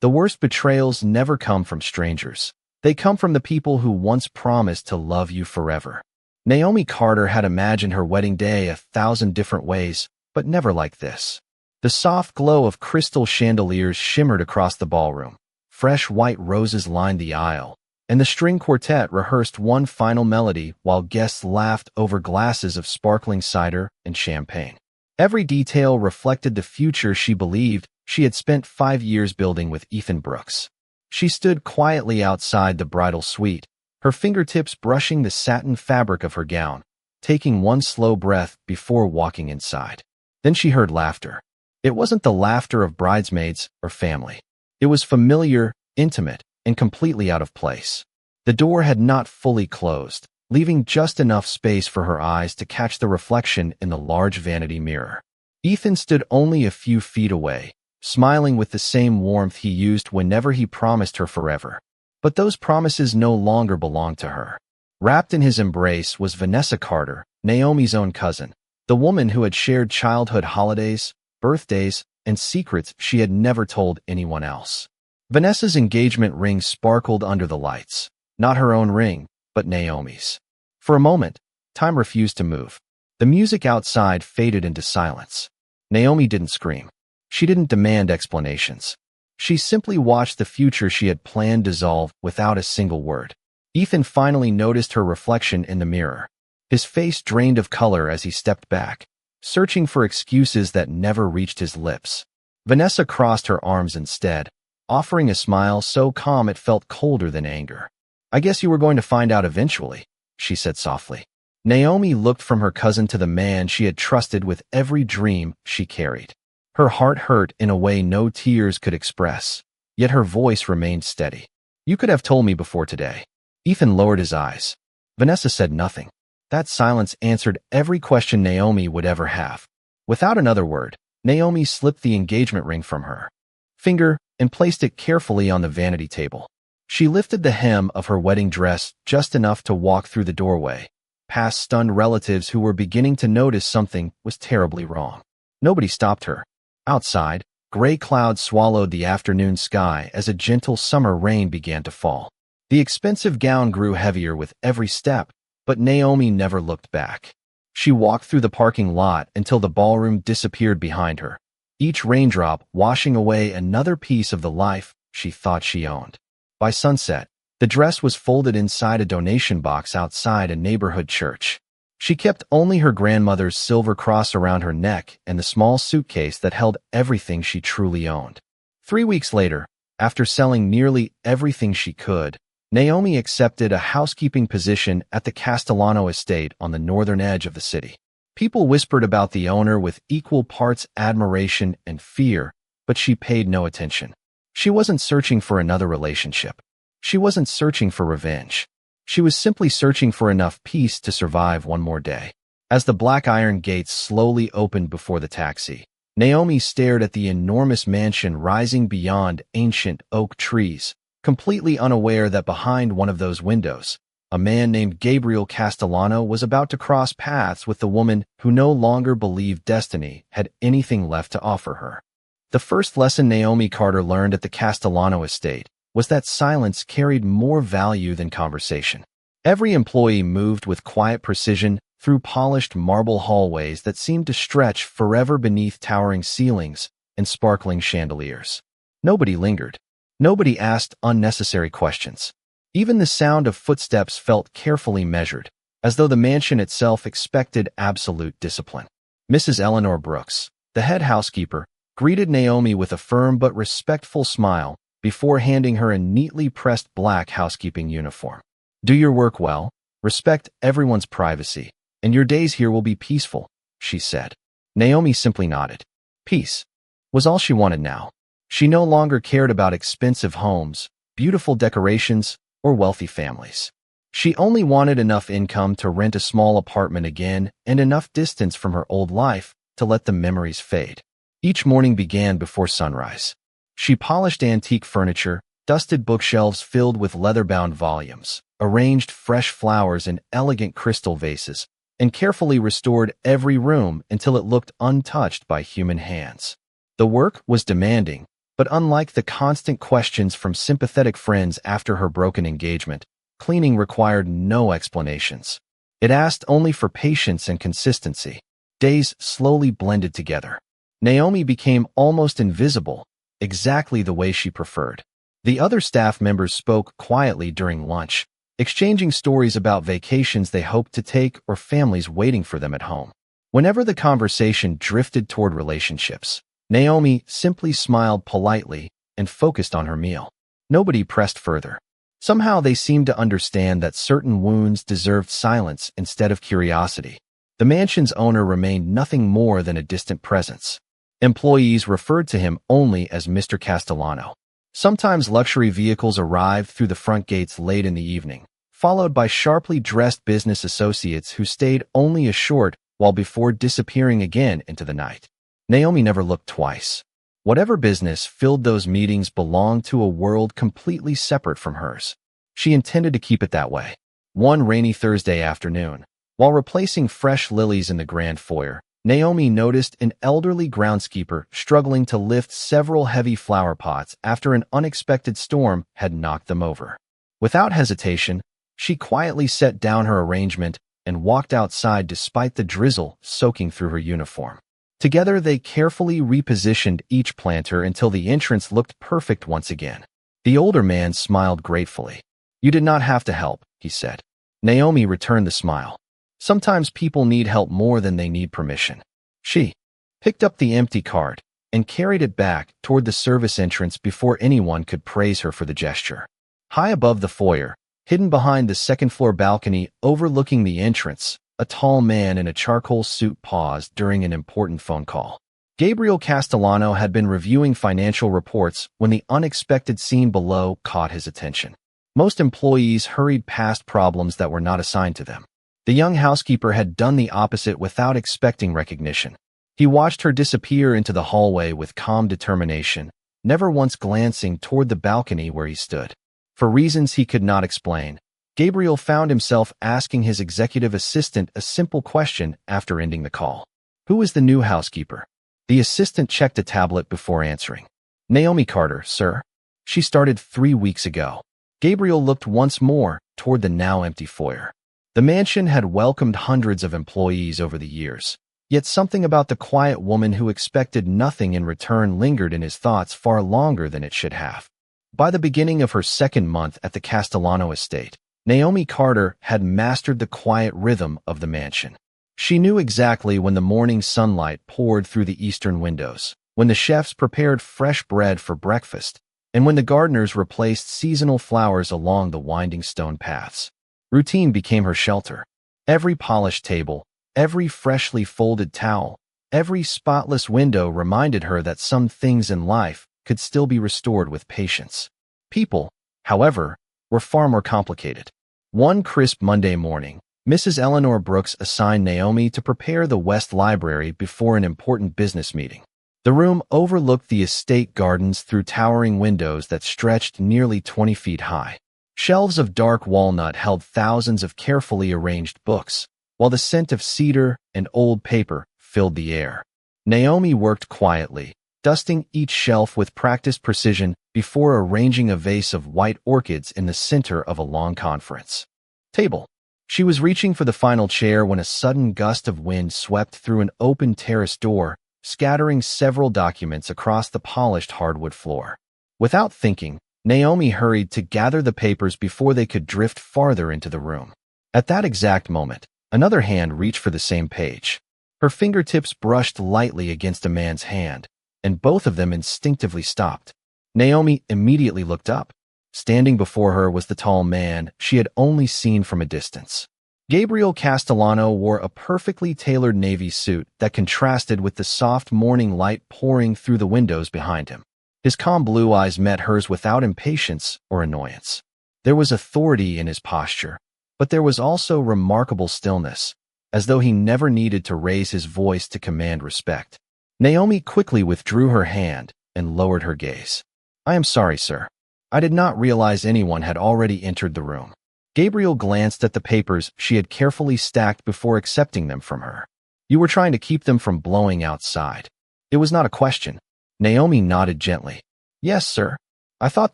The worst betrayals never come from strangers. They come from the people who once promised to love you forever. Naomi Carter had imagined her wedding day 1,000 different ways, but never like this. The soft glow of crystal chandeliers shimmered across the ballroom. Fresh white roses lined the aisle, and the string quartet rehearsed one final melody while guests laughed over glasses of sparkling cider and champagne. Every detail reflected the future she believed she had spent 5 years building with Ethan Brooks. She stood quietly outside the bridal suite, her fingertips brushing the satin fabric of her gown, taking one slow breath before walking inside. Then she heard laughter. It wasn't the laughter of bridesmaids or family. It was familiar, intimate, and completely out of place. The door had not fully closed, leaving just enough space for her eyes to catch the reflection in the large vanity mirror. Ethan stood only a few feet away, smiling with the same warmth he used whenever he promised her forever. But those promises no longer belonged to her. Wrapped in his embrace was Vanessa Carter, Naomi's own cousin, the woman who had shared childhood holidays, birthdays, and secrets she had never told anyone else. Vanessa's engagement ring sparkled under the lights. Not her own ring, but Naomi's. For a moment, time refused to move. The music outside faded into silence. Naomi didn't scream. She didn't demand explanations. She simply watched the future she had planned dissolve without a single word. Ethan finally noticed her reflection in the mirror. His face drained of color as he stepped back, searching for excuses that never reached his lips. Vanessa crossed her arms instead, offering a smile so calm it felt colder than anger. "I guess you were going to find out eventually," she said softly. Naomi looked from her cousin to the man she had trusted with every dream she carried. Her heart hurt in a way no tears could express, yet her voice remained steady. "You could have told me before today." Ethan lowered his eyes. Vanessa said nothing. That silence answered every question Naomi would ever have. Without another word, Naomi slipped the engagement ring from her finger and placed it carefully on the vanity table. She lifted the hem of her wedding dress just enough to walk through the doorway, past stunned relatives who were beginning to notice something was terribly wrong. Nobody stopped her. Outside, gray clouds swallowed the afternoon sky as a gentle summer rain began to fall. The expensive gown grew heavier with every step, but Naomi never looked back. She walked through the parking lot until the ballroom disappeared behind her, each raindrop washing away another piece of the life she thought she owned. By sunset, the dress was folded inside a donation box outside a neighborhood church. She kept only her grandmother's silver cross around her neck and the small suitcase that held everything she truly owned. 3 weeks later, after selling nearly everything she could, Naomi accepted a housekeeping position at the Castellano estate on the northern edge of the city. People whispered about the owner with equal parts admiration and fear, but she paid no attention. She wasn't searching for another relationship. She wasn't searching for revenge. She was simply searching for enough peace to survive one more day. As the black iron gates slowly opened before the taxi, Naomi stared at the enormous mansion rising beyond ancient oak trees, completely unaware that behind one of those windows, a man named Gabriel Castellano was about to cross paths with the woman who no longer believed destiny had anything left to offer her. The first lesson Naomi Carter learned at the Castellano estate was that silence carried more value than conversation. Every employee moved with quiet precision through polished marble hallways that seemed to stretch forever beneath towering ceilings and sparkling chandeliers. Nobody lingered. Nobody asked unnecessary questions. Even the sound of footsteps felt carefully measured, as though the mansion itself expected absolute discipline. Mrs. Eleanor Brooks, the head housekeeper, greeted Naomi with a firm but respectful smile before handing her a neatly pressed black housekeeping uniform. "Do your work well, respect everyone's privacy, and your days here will be peaceful," she said. Naomi simply nodded. Peace was all she wanted now. She no longer cared about expensive homes, beautiful decorations, or wealthy families. She only wanted enough income to rent a small apartment again and enough distance from her old life to let the memories fade. Each morning began before sunrise. She polished antique furniture, dusted bookshelves filled with leather-bound volumes, arranged fresh flowers in elegant crystal vases, and carefully restored every room until it looked untouched by human hands. The work was demanding, But unlike the constant questions from sympathetic friends after her broken engagement, cleaning required no explanations. It asked only for patience and consistency. Days slowly blended together. Naomi became almost invisible, exactly the way she preferred. The other staff members spoke quietly during lunch, exchanging stories about vacations they hoped to take or families waiting for them at home. Whenever the conversation drifted toward relationships, Naomi simply smiled politely and focused on her meal. Nobody pressed further. Somehow they seemed to understand that certain wounds deserved silence instead of curiosity. The mansion's owner remained nothing more than a distant presence. Employees referred to him only as Mr. Castellano. Sometimes luxury vehicles arrived through the front gates late in the evening, followed by sharply dressed business associates who stayed only a short while before disappearing again into the night. Naomi never looked twice. Whatever business filled those meetings belonged to a world completely separate from hers. She intended to keep it that way. One rainy Thursday afternoon, while replacing fresh lilies in the grand foyer, Naomi noticed an elderly groundskeeper struggling to lift several heavy flower pots after an unexpected storm had knocked them over. Without hesitation, she quietly set down her arrangement and walked outside despite the drizzle soaking through her uniform. Together, they carefully repositioned each planter until the entrance looked perfect once again. The older man smiled gratefully. "You did not have to help," he said. Naomi returned the smile. Sometimes people need help more than they need permission. She picked up the empty cart and carried it back toward the service entrance before anyone could praise her for the gesture. High above the foyer, hidden behind the second-floor balcony overlooking the entrance, a tall man in a charcoal suit paused during an important phone call. Gabriel Castellano had been reviewing financial reports when the unexpected scene below caught his attention. Most employees hurried past problems that were not assigned to them. The young housekeeper had done the opposite without expecting recognition. He watched her disappear into the hallway with calm determination, never once glancing toward the balcony where he stood. For reasons he could not explain, Gabriel found himself asking his executive assistant a simple question after ending the call. "Who is the new housekeeper?" The assistant checked a tablet before answering. "Naomi Carter, sir. She started 3 weeks ago." Gabriel looked once more toward the now empty foyer. The mansion had welcomed hundreds of employees over the years, yet something about the quiet woman who expected nothing in return lingered in his thoughts far longer than it should have. By the beginning of her second month at the Castellano estate, Naomi Carter had mastered the quiet rhythm of the mansion. She knew exactly when the morning sunlight poured through the eastern windows, when the chefs prepared fresh bread for breakfast, and when the gardeners replaced seasonal flowers along the winding stone paths. Routine became her shelter. Every polished table, every freshly folded towel, every spotless window reminded her that some things in life could still be restored with patience. People, however, were far more complicated. One crisp Monday morning, Mrs. Eleanor Brooks assigned Naomi to prepare the West Library before an important business meeting. The room overlooked the estate gardens through towering windows that stretched nearly 20 feet high. Shelves of dark walnut held thousands of carefully arranged books, while the scent of cedar and old paper filled the air. Naomi worked quietly, dusting each shelf with practiced precision before arranging a vase of white orchids in the center of a long conference table. She was reaching for the final chair when a sudden gust of wind swept through an open terrace door, scattering several documents across the polished hardwood floor. Without thinking, Naomi hurried to gather the papers before they could drift farther into the room. At that exact moment, another hand reached for the same page. Her fingertips brushed lightly against a man's hand, and both of them instinctively stopped. Naomi immediately looked up. Standing before her was the tall man she had only seen from a distance. Gabriel Castellano wore a perfectly tailored navy suit that contrasted with the soft morning light pouring through the windows behind him. His calm blue eyes met hers without impatience or annoyance. There was authority in his posture, but there was also remarkable stillness, as though he never needed to raise his voice to command respect. Naomi quickly withdrew her hand and lowered her gaze. "I am sorry, sir. I did not realize anyone had already entered the room." Gabriel glanced at the papers she had carefully stacked before accepting them from her. "You were trying to keep them from blowing outside." It was not a question. Naomi nodded gently. Yes, sir. I thought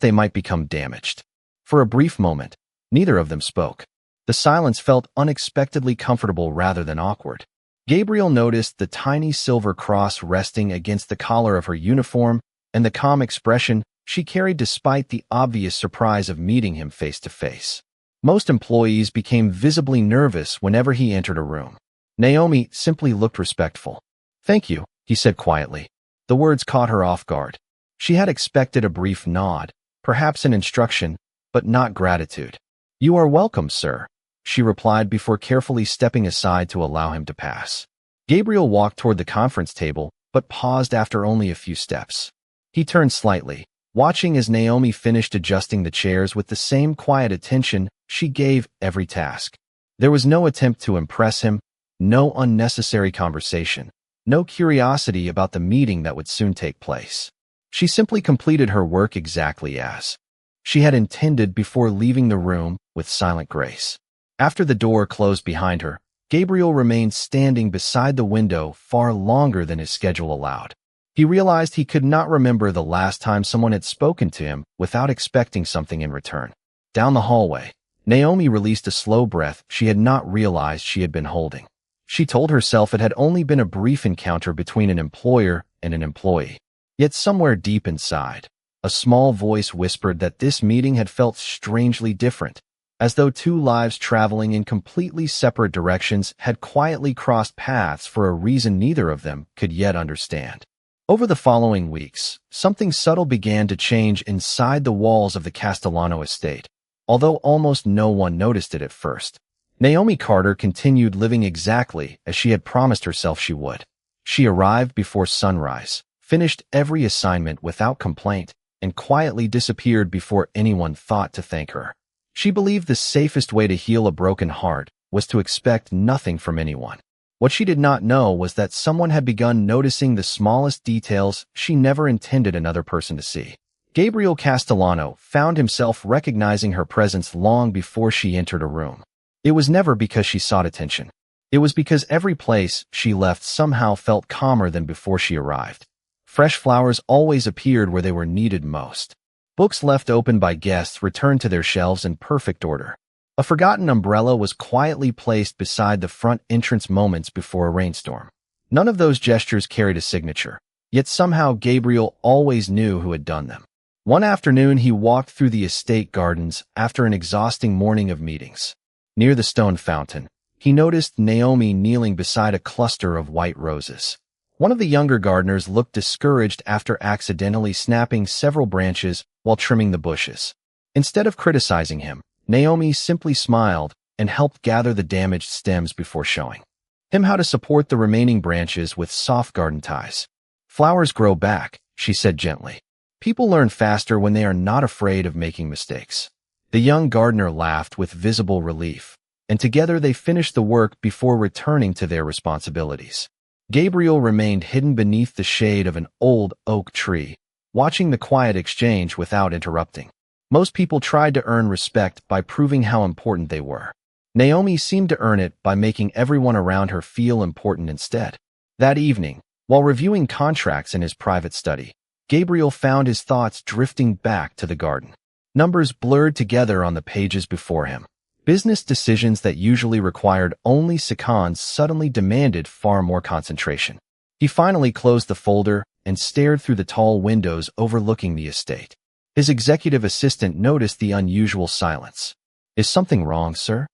they might become damaged. For a brief moment, neither of them spoke. The silence felt unexpectedly comfortable rather than awkward. Gabriel noticed the tiny silver cross resting against the collar of her uniform and the calm expression she carried despite the obvious surprise of meeting him face to face. Most employees became visibly nervous whenever he entered a room. Naomi simply looked respectful. "Thank you," he said quietly. The words caught her off guard. She had expected a brief nod, perhaps an instruction, but not gratitude. "You are welcome, sir," she replied before carefully stepping aside to allow him to pass. Gabriel walked toward the conference table, but paused after only a few steps. He turned slightly, watching as Naomi finished adjusting the chairs with the same quiet attention she gave every task. There was no attempt to impress him, no unnecessary conversation, no curiosity about the meeting that would soon take place. She simply completed her work exactly as she had intended before leaving the room with silent grace. After the door closed behind her, Gabriel remained standing beside the window far longer than his schedule allowed. He realized he could not remember the last time someone had spoken to him without expecting something in return. Down the hallway, Naomi released a slow breath she had not realized she had been holding. She told herself it had only been a brief encounter between an employer and an employee. Yet somewhere deep inside, a small voice whispered that this meeting had felt strangely different, as though two lives traveling in completely separate directions had quietly crossed paths for a reason neither of them could yet understand. Over the following weeks, something subtle began to change inside the walls of the Castellano estate, although almost no one noticed it at first. Naomi Carter continued living exactly as she had promised herself she would. She arrived before sunrise, finished every assignment without complaint, and quietly disappeared before anyone thought to thank her. She believed the safest way to heal a broken heart was to expect nothing from anyone. What she did not know was that someone had begun noticing the smallest details she never intended another person to see. Gabriel Castellano found himself recognizing her presence long before she entered a room. It was never because she sought attention. It was because every place she left somehow felt calmer than before she arrived. Fresh flowers always appeared where they were needed most. Books left open by guests returned to their shelves in perfect order. A forgotten umbrella was quietly placed beside the front entrance moments before a rainstorm. None of those gestures carried a signature, yet somehow Gabriel always knew who had done them. One afternoon he walked through the estate gardens after an exhausting morning of meetings. Near the stone fountain, he noticed Naomi kneeling beside a cluster of white roses. One of the younger gardeners looked discouraged after accidentally snapping several branches while trimming the bushes. Instead of criticizing him, Naomi simply smiled and helped gather the damaged stems before showing him how to support the remaining branches with soft garden ties. "Flowers grow back," she said gently. "People learn faster when they are not afraid of making mistakes." The young gardener laughed with visible relief, and together they finished the work before returning to their responsibilities. Gabriel remained hidden beneath the shade of an old oak tree, watching the quiet exchange without interrupting. Most people tried to earn respect by proving how important they were. Naomi seemed to earn it by making everyone around her feel important instead. That evening, while reviewing contracts in his private study, Gabriel found his thoughts drifting back to the garden. Numbers blurred together on the pages before him. Business decisions that usually required only seconds suddenly demanded far more concentration. He finally closed the folder and stared through the tall windows overlooking the estate. His executive assistant noticed the unusual silence. "Is something wrong, sir?"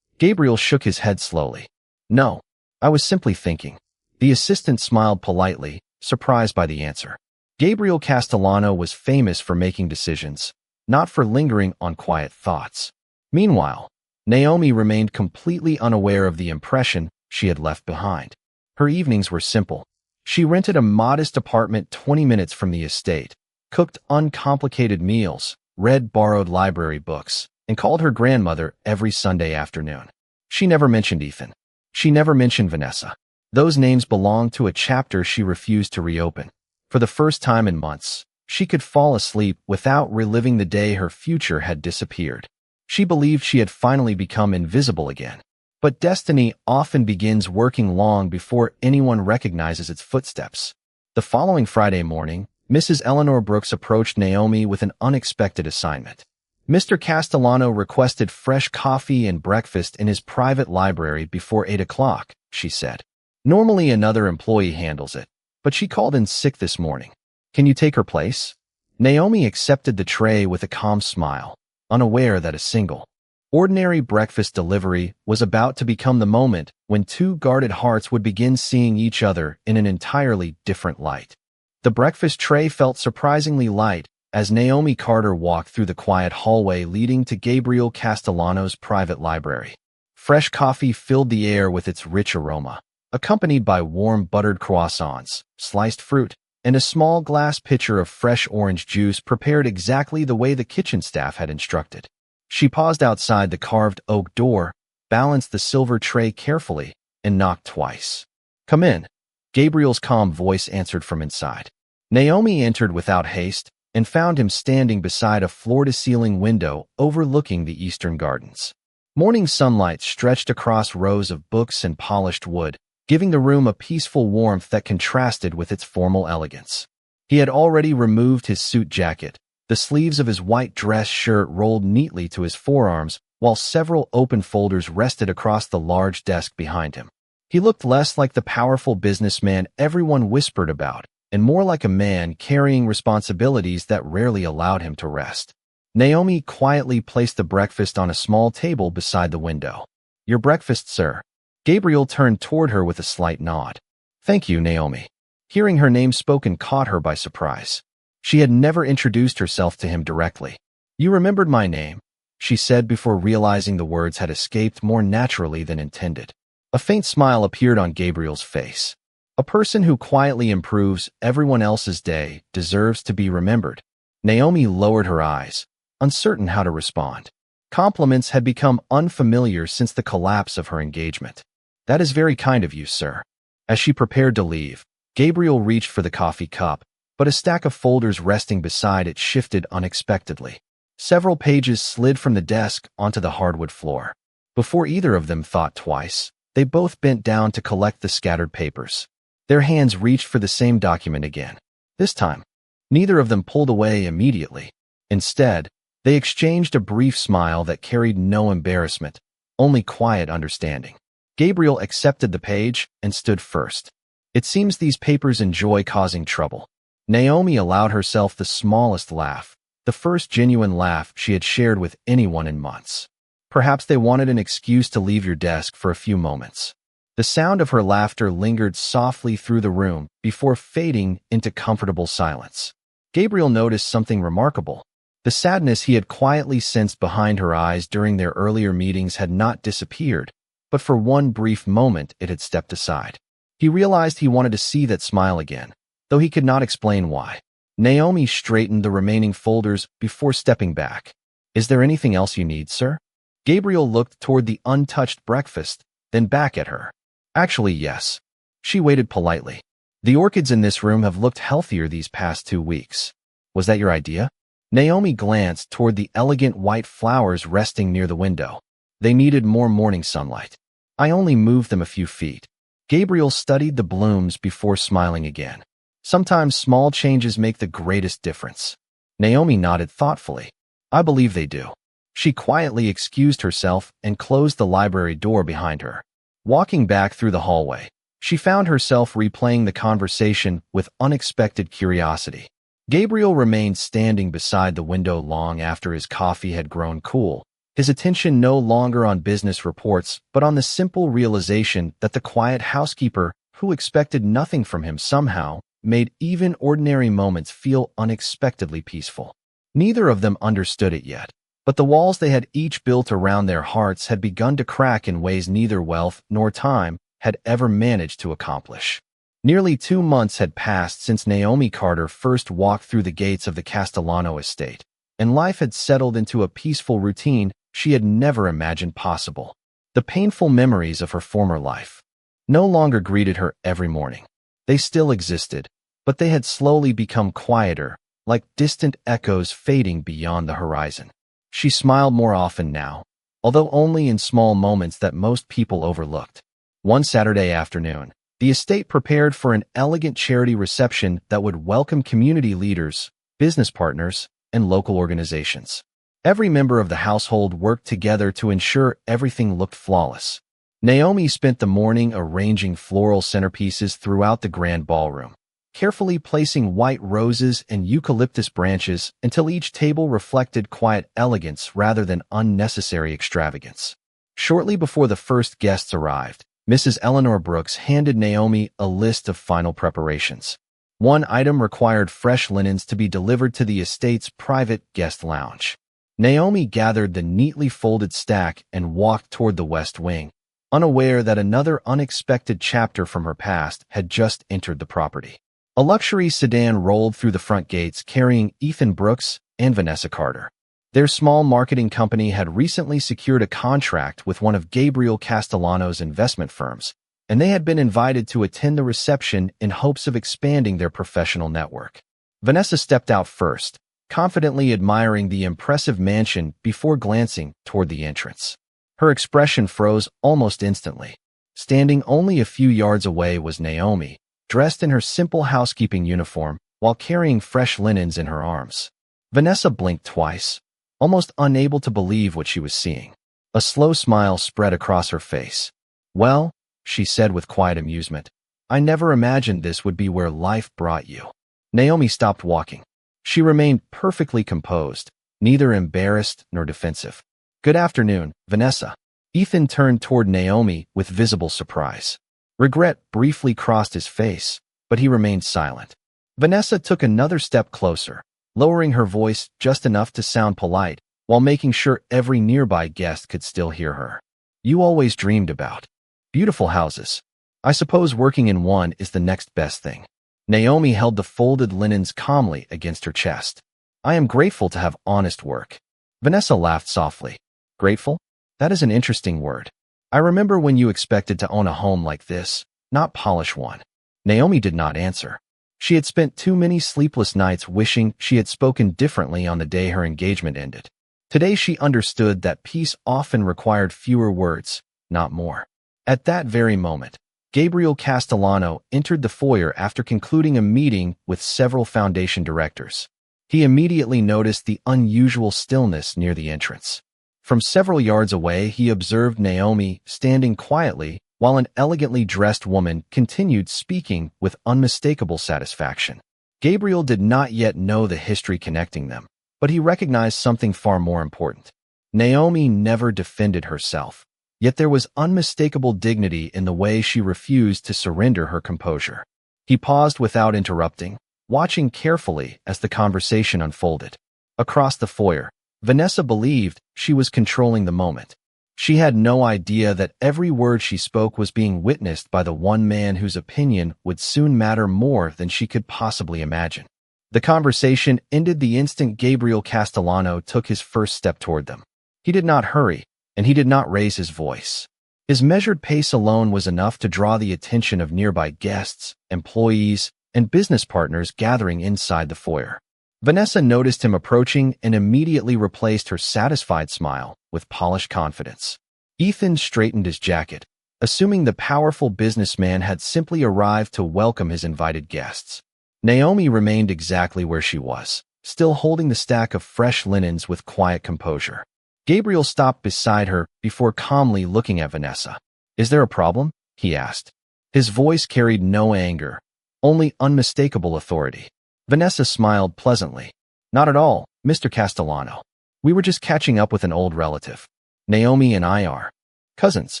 Gabriel shook his head slowly. "No, I was simply thinking." The assistant smiled politely, surprised by the answer. Gabriel Castellano was famous for making decisions, not for lingering on quiet thoughts. Meanwhile, Naomi remained completely unaware of the impression she had left behind. Her evenings were simple. She rented a modest apartment 20 minutes from the estate, cooked uncomplicated meals, read borrowed library books, and called her grandmother every Sunday afternoon. She never mentioned Ethan. She never mentioned Vanessa. Those names belonged to a chapter she refused to reopen. For the first time in months, she could fall asleep without reliving the day her future had disappeared. She believed she had finally become invisible again. But destiny often begins working long before anyone recognizes its footsteps. The following Friday morning, Mrs. Eleanor Brooks approached Naomi with an unexpected assignment. Mr. Castellano requested fresh coffee and breakfast in his private library before 8 o'clock, she said. Normally another employee handles it, but she called in sick this morning. Can you take her place? Naomi accepted the tray with a calm smile, unaware that a single, ordinary breakfast delivery was about to become the moment when two guarded hearts would begin seeing each other in an entirely different light. The breakfast tray felt surprisingly light as Naomi Carter walked through the quiet hallway leading to Gabriel Castellano's private library. Fresh coffee filled the air with its rich aroma, accompanied by warm buttered croissants, sliced fruit, and a small glass pitcher of fresh orange juice prepared exactly the way the kitchen staff had instructed. She paused outside the carved oak door, balanced the silver tray carefully, and knocked twice. Come in, Gabriel's calm voice answered from inside. Naomi entered without haste and found him standing beside a floor-to-ceiling window overlooking the eastern gardens. Morning sunlight stretched across rows of books and polished wood, giving the room a peaceful warmth that contrasted with its formal elegance. He had already removed his suit jacket. The sleeves of his white dress shirt rolled neatly to his forearms, while several open folders rested across the large desk behind him. He looked less like the powerful businessman everyone whispered about, and more like a man carrying responsibilities that rarely allowed him to rest. Naomi quietly placed the breakfast on a small table beside the window. Your breakfast, sir. Gabriel turned toward her with a slight nod. Thank you, Naomi. Hearing her name spoken caught her by surprise. She had never introduced herself to him directly. You remembered my name, she said before realizing the words had escaped more naturally than intended. A faint smile appeared on Gabriel's face. A person who quietly improves everyone else's day deserves to be remembered. Naomi lowered her eyes, uncertain how to respond. Compliments had become unfamiliar since the collapse of her engagement. That is very kind of you, sir. As she prepared to leave, Gabriel reached for the coffee cup, but a stack of folders resting beside it shifted unexpectedly. Several pages slid from the desk onto the hardwood floor. Before either of them thought twice, they both bent down to collect the scattered papers. Their hands reached for the same document again. This time, neither of them pulled away immediately. Instead, they exchanged a brief smile that carried no embarrassment, only quiet understanding. Gabriel accepted the page and stood first. It seems these papers enjoy causing trouble. Naomi allowed herself the smallest laugh, the first genuine laugh she had shared with anyone in months. Perhaps they wanted an excuse to leave your desk for a few moments. The sound of her laughter lingered softly through the room before fading into comfortable silence. Gabriel noticed something remarkable. The sadness he had quietly sensed behind her eyes during their earlier meetings had not disappeared, but for one brief moment it had stepped aside. He realized he wanted to see that smile again, though he could not explain why. Naomi straightened the remaining folders before stepping back. Is there anything else you need, sir? Gabriel looked toward the untouched breakfast, then back at her. Actually, yes. She waited politely. The orchids in this room have looked healthier these past 2 weeks. Was that your idea? Naomi glanced toward the elegant white flowers resting near the window. They needed more morning sunlight. I only moved them a few feet. Gabriel studied the blooms before smiling again. Sometimes small changes make the greatest difference. Naomi nodded thoughtfully. I believe they do. She quietly excused herself and closed the library door behind her. Walking back through the hallway, she found herself replaying the conversation with unexpected curiosity. Gabriel remained standing beside the window long after his coffee had grown cool, his attention no longer on business reports but on the simple realization that the quiet housekeeper, who expected nothing from him somehow, made even ordinary moments feel unexpectedly peaceful. Neither of them understood it yet, but the walls they had each built around their hearts had begun to crack in ways neither wealth nor time had ever managed to accomplish. Nearly 2 months had passed since Naomi Carter first walked through the gates of the Castellano estate, and life had settled into a peaceful routine she had never imagined possible. The painful memories of her former life no longer greeted her every morning. They still existed, but they had slowly become quieter, like distant echoes fading beyond the horizon. She smiled more often now, although only in small moments that most people overlooked. One Saturday afternoon, The estate prepared for an elegant charity reception that would welcome community leaders, business partners, and local organizations. Every member of the household worked together to ensure everything looked flawless. Naomi spent the morning arranging floral centerpieces throughout the grand ballroom, carefully placing white roses and eucalyptus branches until each table reflected quiet elegance rather than unnecessary extravagance. Shortly before the first guests arrived, Mrs. Eleanor Brooks handed Naomi a list of final preparations. One item required fresh linens to be delivered to the estate's private guest lounge. Naomi gathered the neatly folded stack and walked toward the west wing, unaware that another unexpected chapter from her past had just entered the property. A luxury sedan rolled through the front gates carrying Ethan Brooks and Vanessa Carter. Their small marketing company had recently secured a contract with one of Gabriel Castellano's investment firms, and they had been invited to attend the reception in hopes of expanding their professional network. Vanessa stepped out first, confidently admiring the impressive mansion before glancing toward the entrance. Her expression froze almost instantly. Standing only a few yards away was Naomi, dressed in her simple housekeeping uniform while carrying fresh linens in her arms. Vanessa blinked twice, almost unable to believe what she was seeing. A slow smile spread across her face. "Well," she said with quiet amusement, "I never imagined this would be where life brought you." Naomi stopped walking. She remained perfectly composed, neither embarrassed nor defensive. "Good afternoon, Vanessa." Ethan turned toward Naomi with visible surprise. Regret briefly crossed his face, but he remained silent. Vanessa took another step closer, lowering her voice just enough to sound polite, while making sure every nearby guest could still hear her. "You always dreamed about beautiful houses. I suppose working in one is the next best thing." Naomi held the folded linens calmly against her chest. "I am grateful to have honest work." Vanessa laughed softly. "Grateful? That is an interesting word. I remember when you expected to own a home like this, not polish one." Naomi did not answer. She had spent too many sleepless nights wishing she had spoken differently on the day her engagement ended. Today she understood that peace often required fewer words, not more. At that very moment, Gabriel Castellano entered the foyer after concluding a meeting with several foundation directors. He immediately noticed the unusual stillness near the entrance. From several yards away, he observed Naomi standing quietly while an elegantly dressed woman continued speaking with unmistakable satisfaction. Gabriel did not yet know the history connecting them, but he recognized something far more important. Naomi never defended herself, yet there was unmistakable dignity in the way she refused to surrender her composure. He paused without interrupting, watching carefully as the conversation unfolded. Across the foyer, Vanessa believed she was controlling the moment. She had no idea that every word she spoke was being witnessed by the one man whose opinion would soon matter more than she could possibly imagine. The conversation ended the instant Gabriel Castellano took his first step toward them. He did not hurry, and he did not raise his voice. His measured pace alone was enough to draw the attention of nearby guests, employees, and business partners gathering inside the foyer. Vanessa noticed him approaching and immediately replaced her satisfied smile with polished confidence. Ethan straightened his jacket, assuming the powerful businessman had simply arrived to welcome his invited guests. Naomi remained exactly where she was, still holding the stack of fresh linens with quiet composure. Gabriel stopped beside her before calmly looking at Vanessa. "Is there a problem?" he asked. His voice carried no anger, only unmistakable authority. Vanessa smiled pleasantly. "Not at all, Mr. Castellano. We were just catching up with an old relative. Naomi and I are cousins."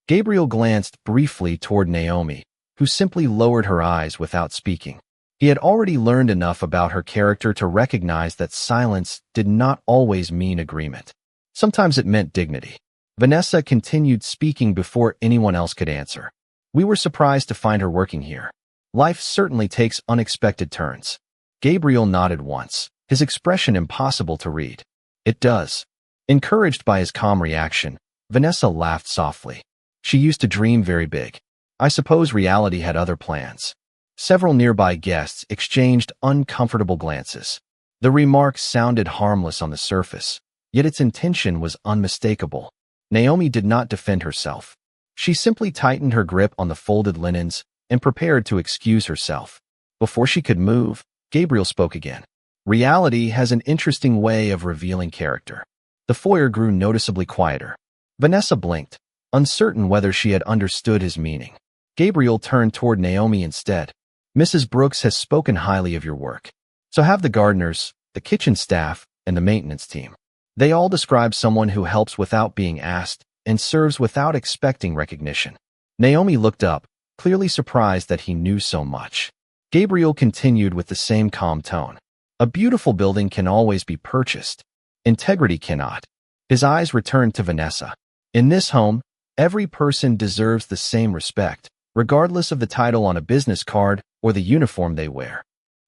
Gabriel glanced briefly toward Naomi, who simply lowered her eyes without speaking. He had already learned enough about her character to recognize that silence did not always mean agreement. Sometimes it meant dignity. Vanessa continued speaking before anyone else could answer. "We were surprised to find her working here. Life certainly takes unexpected turns." Gabriel nodded once, his expression impossible to read. "It does." Encouraged by his calm reaction, Vanessa laughed softly. She used to dream very big. I suppose reality had other plans. Several nearby guests exchanged uncomfortable glances. The remark sounded harmless on the surface, yet its intention was unmistakable. Naomi did not defend herself. She simply tightened her grip on the folded linens and prepared to excuse herself. Before she could move, Gabriel spoke again. Reality has an interesting way of revealing character. The foyer grew noticeably quieter. Vanessa blinked, uncertain whether she had understood his meaning. Gabriel turned toward Naomi instead. Mrs. Brooks has spoken highly of your work. So have the gardeners, the kitchen staff, and the maintenance team. They all describe someone who helps without being asked and serves without expecting recognition. Naomi looked up, clearly surprised that he knew so much. Gabriel continued with the same calm tone. A beautiful building can always be purchased. Integrity cannot. His eyes returned to Vanessa. In this home, every person deserves the same respect, regardless of the title on a business card or the uniform they wear.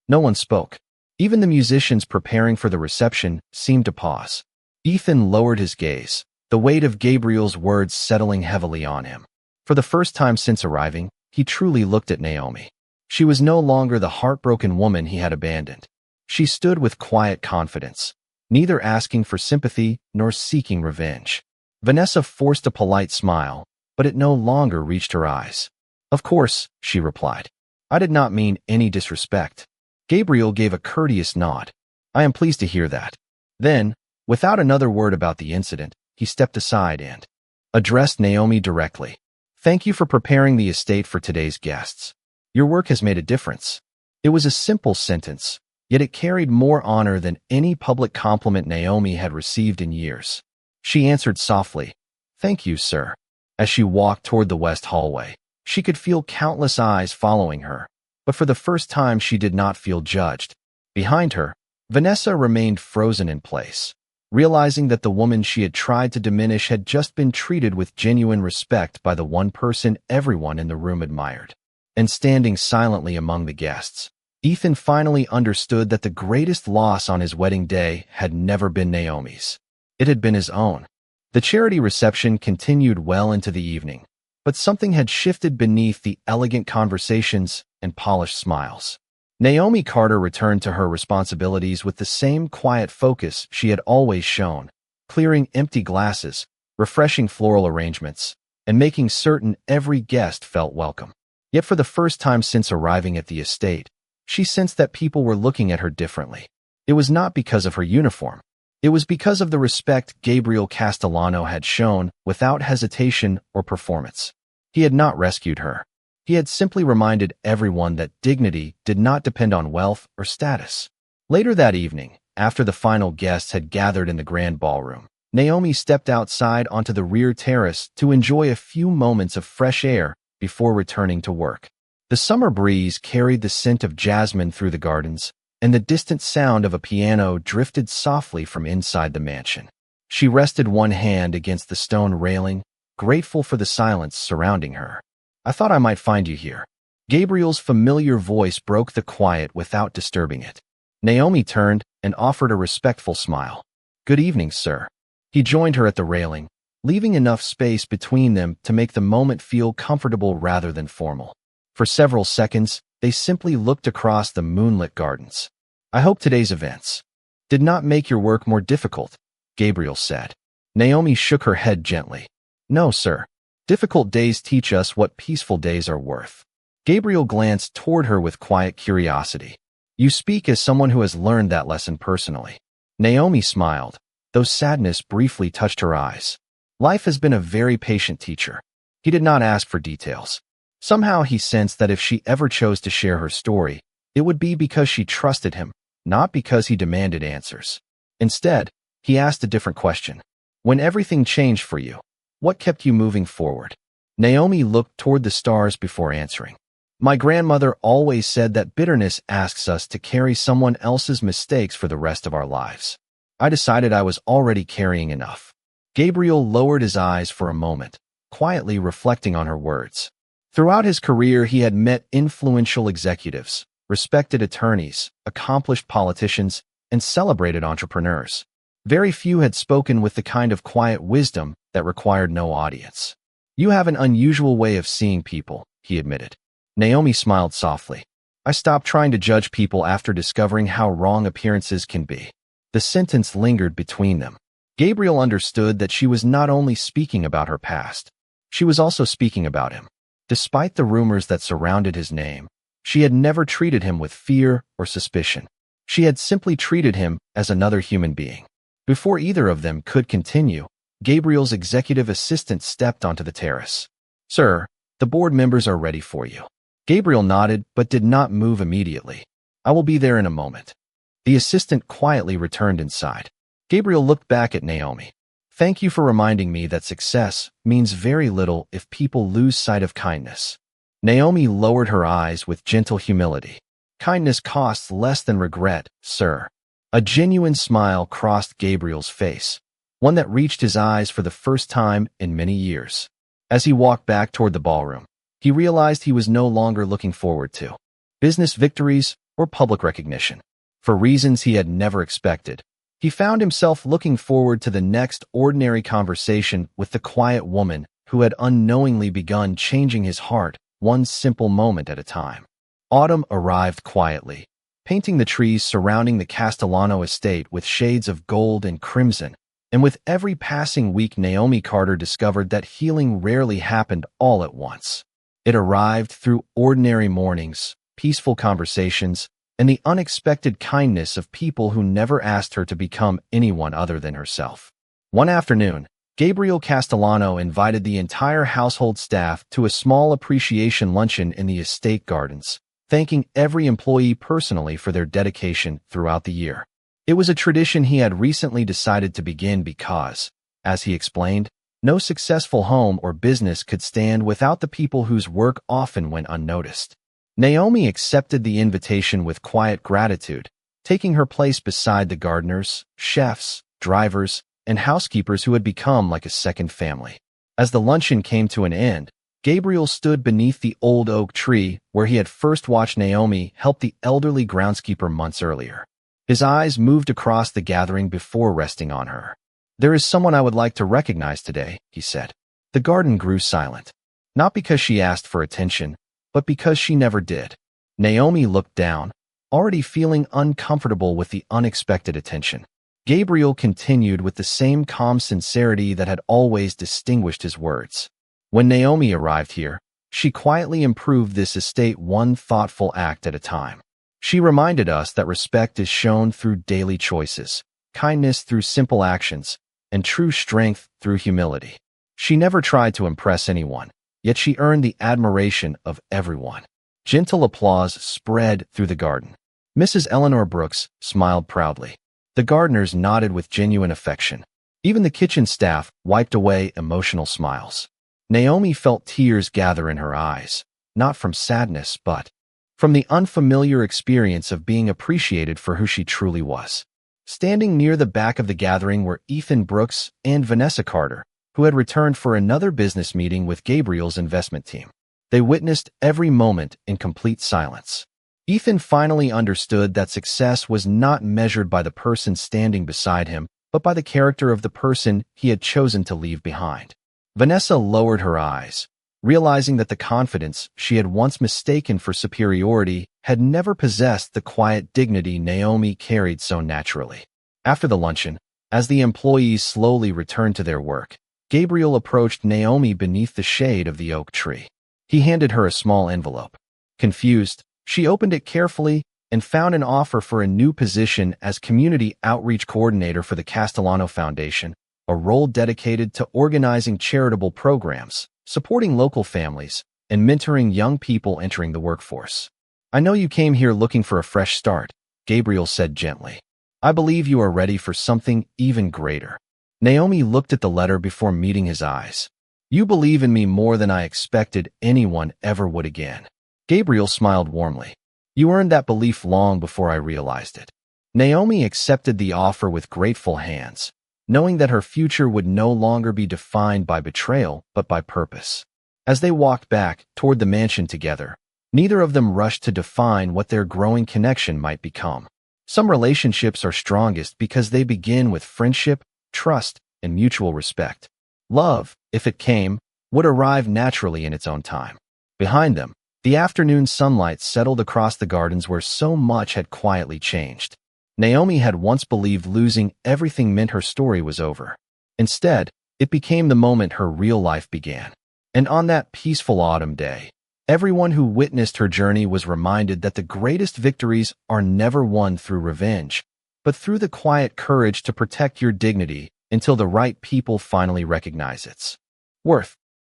No one spoke. Even the musicians preparing for the reception seemed to pause. Ethan lowered his gaze, the weight of Gabriel's words settling heavily on him. For the first time since arriving, he truly looked at Naomi. She was no longer the heartbroken woman he had abandoned. She stood with quiet confidence, neither asking for sympathy nor seeking revenge. Vanessa forced a polite smile, but it no longer reached her eyes. Of course, she replied. I did not mean any disrespect. Gabriel gave a courteous nod. I am pleased to hear that. Then, without another word about the incident, he stepped aside and addressed Naomi directly. Thank you for preparing the estate for today's guests. Your work has made a difference. It was a simple sentence, yet it carried more honor than any public compliment Naomi had received in years. She answered softly, Thank you, sir. As she walked toward the west hallway, she could feel countless eyes following her, but for the first time she did not feel judged. Behind her, Vanessa remained frozen in place, realizing that the woman she had tried to diminish had just been treated with genuine respect by the one person everyone in the room admired. And standing silently among the guests, Ethan finally understood that the greatest loss on his wedding day had never been Naomi's. It had been his own. The charity reception continued well into the evening, but something had shifted beneath the elegant conversations and polished smiles. Naomi Carter returned to her responsibilities with the same quiet focus she had always shown, clearing empty glasses, refreshing floral arrangements, and making certain every guest felt welcome. Yet for the first time since arriving at the estate, she sensed that people were looking at her differently. It was not because of her uniform. It was because of the respect Gabriel Castellano had shown without hesitation or performance. He had not rescued her. He had simply reminded everyone that dignity did not depend on wealth or status. Later that evening, after the final guests had gathered in the grand ballroom, Naomi stepped outside onto the rear terrace to enjoy a few moments of fresh air before returning to work. The summer breeze carried the scent of jasmine through the gardens, and the distant sound of a piano drifted softly from inside the mansion. She rested one hand against the stone railing, grateful for the silence surrounding her. I thought I might find you here. Gabriel's familiar voice broke the quiet without disturbing it. Naomi turned and offered a respectful smile. Good evening, sir. He joined her at the railing, leaving enough space between them to make the moment feel comfortable rather than formal. For several seconds, they simply looked across the moonlit gardens. I hope today's events did not make your work more difficult, Gabriel said. Naomi shook her head gently. No, sir. Difficult days teach us what peaceful days are worth. Gabriel glanced toward her with quiet curiosity. You speak as someone who has learned that lesson personally. Naomi smiled, though sadness briefly touched her eyes. Life has been a very patient teacher. He did not ask for details. Somehow he sensed that if she ever chose to share her story, it would be because she trusted him, not because he demanded answers. Instead, he asked a different question. When everything changed for you, what kept you moving forward? Naomi looked toward the stars before answering. My grandmother always said that bitterness asks us to carry someone else's mistakes for the rest of our lives. I decided I was already carrying enough. Gabriel lowered his eyes for a moment, quietly reflecting on her words. Throughout his career, he had met influential executives, respected attorneys, accomplished politicians, and celebrated entrepreneurs. Very few had spoken with the kind of quiet wisdom that required no audience. You have an unusual way of seeing people, he admitted. Naomi smiled softly. I stopped trying to judge people after discovering how wrong appearances can be. The sentence lingered between them. Gabriel understood that she was not only speaking about her past, she was also speaking about him. Despite the rumors that surrounded his name, she had never treated him with fear or suspicion. She had simply treated him as another human being. Before either of them could continue, Gabriel's executive assistant stepped onto the terrace. "Sir, the board members are ready for you." Gabriel nodded but did not move immediately. "I will be there in a moment." The assistant quietly returned inside. Gabriel looked back at Naomi. "Thank you for reminding me that success means very little if people lose sight of kindness." Naomi lowered her eyes with gentle humility. "Kindness costs less than regret, sir." A genuine smile crossed Gabriel's face, one that reached his eyes for the first time in many years. As he walked back toward the ballroom, he realized he was no longer looking forward to business victories or public recognition. For reasons he had never expected, he found himself looking forward to the next ordinary conversation with the quiet woman who had unknowingly begun changing his heart one simple moment at a time. Autumn arrived quietly, painting the trees surrounding the Castellano estate with shades of gold and crimson, and with every passing week Naomi Carter discovered that healing rarely happened all at once. It arrived through ordinary mornings, peaceful conversations, and the unexpected kindness of people who never asked her to become anyone other than herself. One afternoon, Gabriel Castellano invited the entire household staff to a small appreciation luncheon in the estate gardens, thanking every employee personally for their dedication throughout the year. It was a tradition he had recently decided to begin because, as he explained, no successful home or business could stand without the people whose work often went unnoticed. Naomi accepted the invitation with quiet gratitude, taking her place beside the gardeners, chefs, drivers, and housekeepers who had become like a second family. As the luncheon came to an end, Gabriel stood beneath the old oak tree where he had first watched Naomi help the elderly groundskeeper months earlier. His eyes moved across the gathering before resting on her. "There is someone I would like to recognize today," he said. The garden grew silent, not because she asked for attention, but because she never did. Naomi looked down, already feeling uncomfortable with the unexpected attention. Gabriel continued with the same calm sincerity that had always distinguished his words. "When Naomi arrived here, she quietly improved this estate one thoughtful act at a time. She reminded us that respect is shown through daily choices, kindness through simple actions, and true strength through humility. She never tried to impress anyone, yet she earned the admiration of everyone." Gentle applause spread through the garden. Mrs. Eleanor Brooks smiled proudly. The gardeners nodded with genuine affection. Even the kitchen staff wiped away emotional smiles. Naomi felt tears gather in her eyes, not from sadness but from the unfamiliar experience of being appreciated for who she truly was. Standing near the back of the gathering were Ethan Brooks and Vanessa Carter, who had returned for another business meeting with Gabriel's investment team. They witnessed every moment in complete silence. Ethan finally understood that success was not measured by the person standing beside him, but by the character of the person he had chosen to leave behind. Vanessa lowered her eyes, realizing that the confidence she had once mistaken for superiority had never possessed the quiet dignity Naomi carried so naturally. After the luncheon, as the employees slowly returned to their work, Gabriel approached Naomi beneath the shade of the oak tree. He handed her a small envelope. Confused, she opened it carefully and found an offer for a new position as Community Outreach Coordinator for the Castellano Foundation, a role dedicated to organizing charitable programs, supporting local families, and mentoring young people entering the workforce. "I know you came here looking for a fresh start," Gabriel said gently. "I believe you are ready for something even greater." Naomi looked at the letter before meeting his eyes. "You believe in me more than I expected anyone ever would again." Gabriel smiled warmly. "You earned that belief long before I realized it." Naomi accepted the offer with grateful hands, knowing that her future would no longer be defined by betrayal but by purpose. As they walked back toward the mansion together, neither of them rushed to define what their growing connection might become. Some relationships are strongest because they begin with friendship, trust, and mutual respect. Love, if it came, would arrive naturally in its own time. Behind them, the afternoon sunlight settled across the gardens where so much had quietly changed. Naomi had once believed losing everything meant her story was over. Instead, it became the moment her real life began. And on that peaceful autumn day, everyone who witnessed her journey was reminded that the greatest victories are never won through revenge, but through the quiet courage to protect your dignity until the right people finally recognize its worth.